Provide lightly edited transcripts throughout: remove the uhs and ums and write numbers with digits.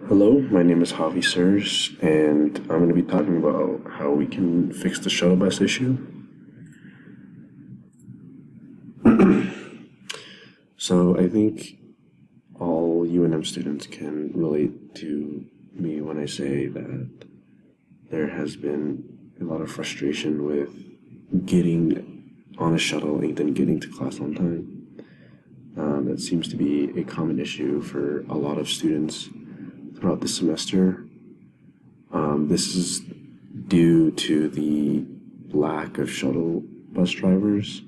Hello, my name is Javi Sirs, and I'm going to be talking about how we can fix the shuttle bus issue. So I think all UNM students can relate to me when I say that there has been a lot of frustration with getting on a shuttle and then getting to class on time. That seems to be a common issue for a lot of students throughout the semester. This is due to the lack of shuttle bus drivers.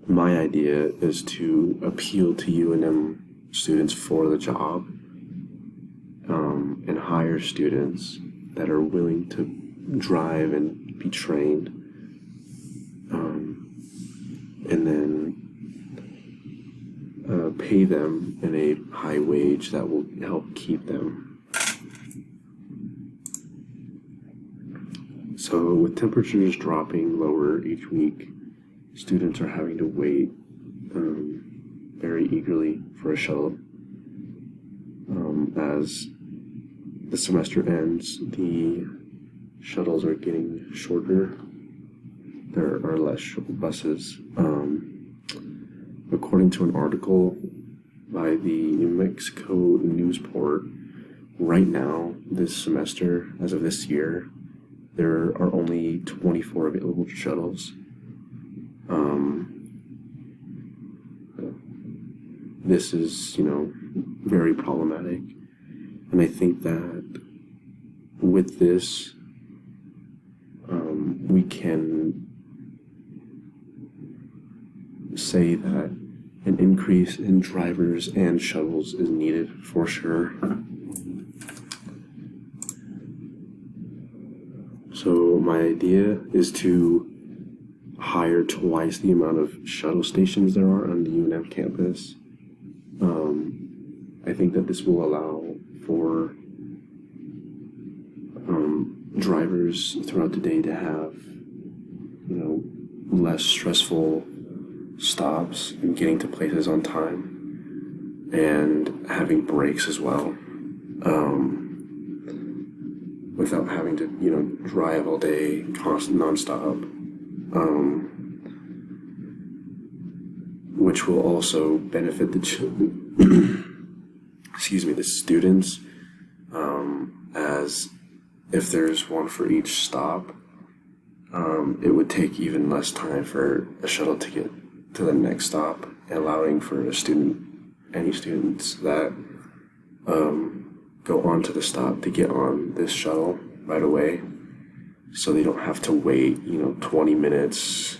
My idea is to appeal to UNM students for the job, and hire students that are willing to drive and be trained, and then pay them in a high wage that will help keep them. So with temperatures dropping lower each week, students are having to wait very eagerly for a shuttle. As the semester ends, the shuttles are getting shorter. There are less shuttle buses. According to an article by the New Mexico Newsport, right now, this semester, as of this year, there are only 24 available shuttles. This is, very problematic. And I think that with this, we can say that an increase in drivers and shuttles is needed for sure. So my idea is to hire twice the amount of shuttle stations there are on the UNM campus. I think that this will allow for drivers throughout the day to have, less stressful stops and getting to places on time, and having breaks as well, without having to, drive all day, nonstop, which will also benefit the the students, as if there's one for each stop, it would take even less time for a shuttle to get to the next stop, allowing for any students that go on to the stop to get on this shuttle right away, so they don't have to wait 20 minutes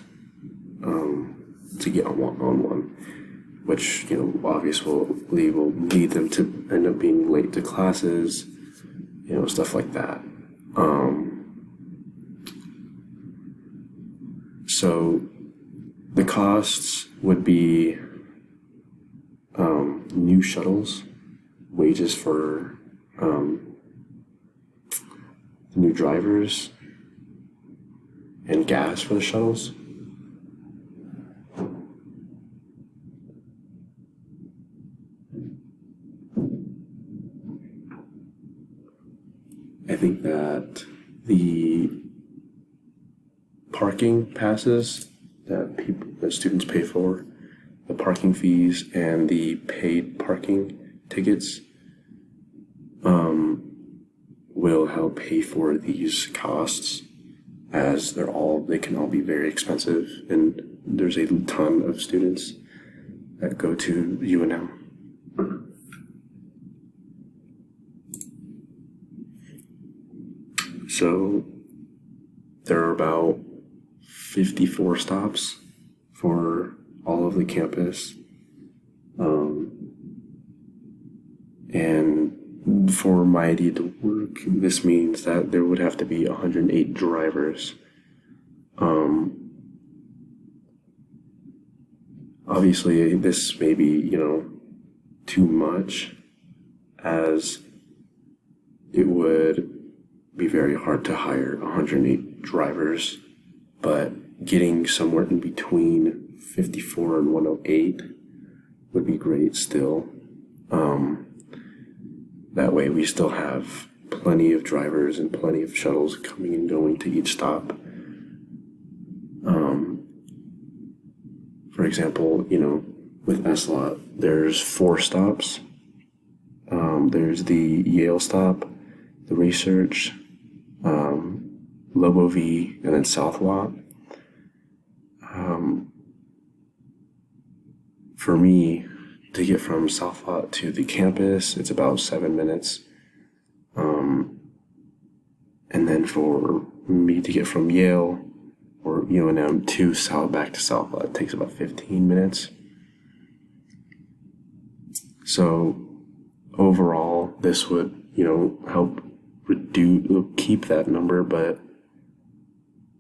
to get on one, which obviously will lead them to end up being late to classes, stuff like that. So the costs would be new shuttles, wages for the new drivers, and gas for the shuttles. I think that the parking passes that students pay for, the parking fees, and the paid parking tickets will help pay for these costs, as they can all be very expensive, and there's a ton of students that go to UNM. So there are about 54 stops for all of the campus. And for my idea to work, this means that there would have to be 108 drivers. Obviously, this may be, too much, as it would be very hard to hire 108 drivers, but getting somewhere in between 54 and 108 would be great still. That way we still have plenty of drivers and plenty of shuttles coming and going to each stop. For example, with SLOT, there's 4 stops. There's the Yale stop, the Research, Lobo V, and then South Lot. For me, to get from South Lot to the campus, it's about 7 minutes. And then for me to get from Yale or UNM to back to South Lot, it takes about 15 minutes. So overall, this would, help keep that number, but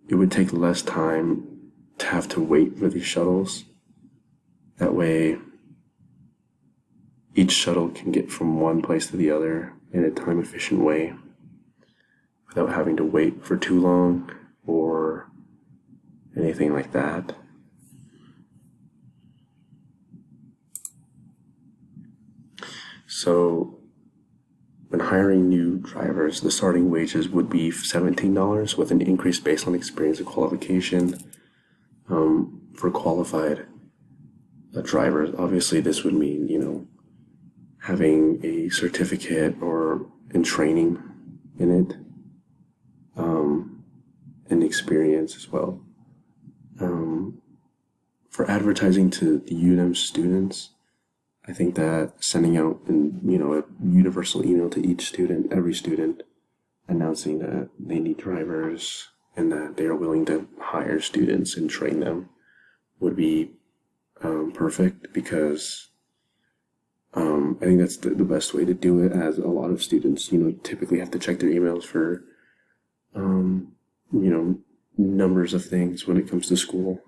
it would take less time to have to wait for these shuttles. That way, each shuttle can get from one place to the other in a time-efficient way without having to wait for too long or anything like that. So, when hiring new drivers, the starting wages would be $17 with an increase based on experience and qualification. For qualified drivers, obviously this would mean, having a certificate or in training in it, and experience as well. For advertising to the UNM students, I think that sending out a universal email to each student, every student, announcing that they need drivers and that they are willing to hire students and train them would be perfect, because I think that's the best way to do it, as a lot of students, typically have to check their emails for, numbers of things when it comes to school.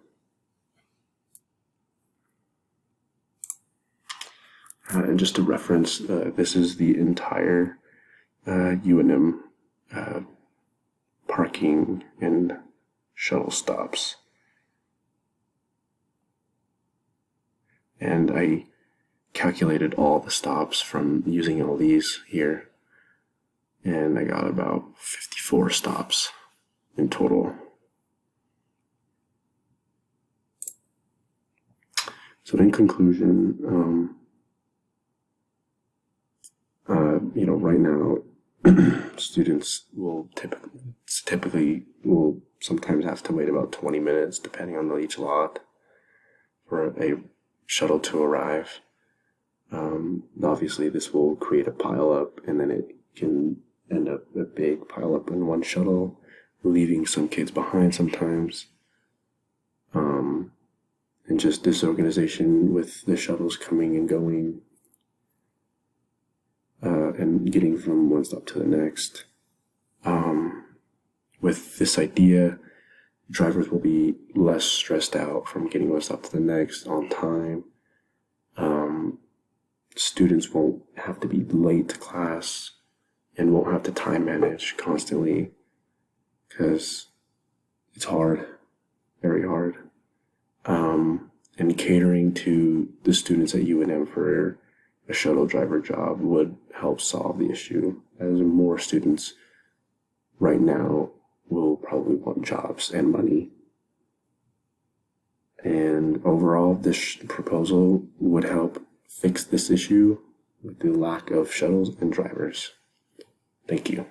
And just to reference, this is the entire UNM parking and shuttle stops. And I calculated all the stops from using all these here, and I got about 54 stops in total. So in conclusion, right now, students will typically will sometimes have to wait about 20 minutes, depending on each lot, for a shuttle to arrive. Obviously, this will create a pile up, and then it can end up a big pile up in one shuttle, leaving some kids behind sometimes. And just disorganization with the shuttles coming and going, and getting from one stop to the next. With this idea, drivers will be less stressed out from getting one stop to the next on time. Students won't have to be late to class and won't have to time manage constantly, because it's hard, very hard. And catering to the students at UNM for a shuttle driver job would help solve the issue, as more students right now will probably want jobs and money. And overall, this proposal would help fix this issue with the lack of shuttles and drivers. Thank you.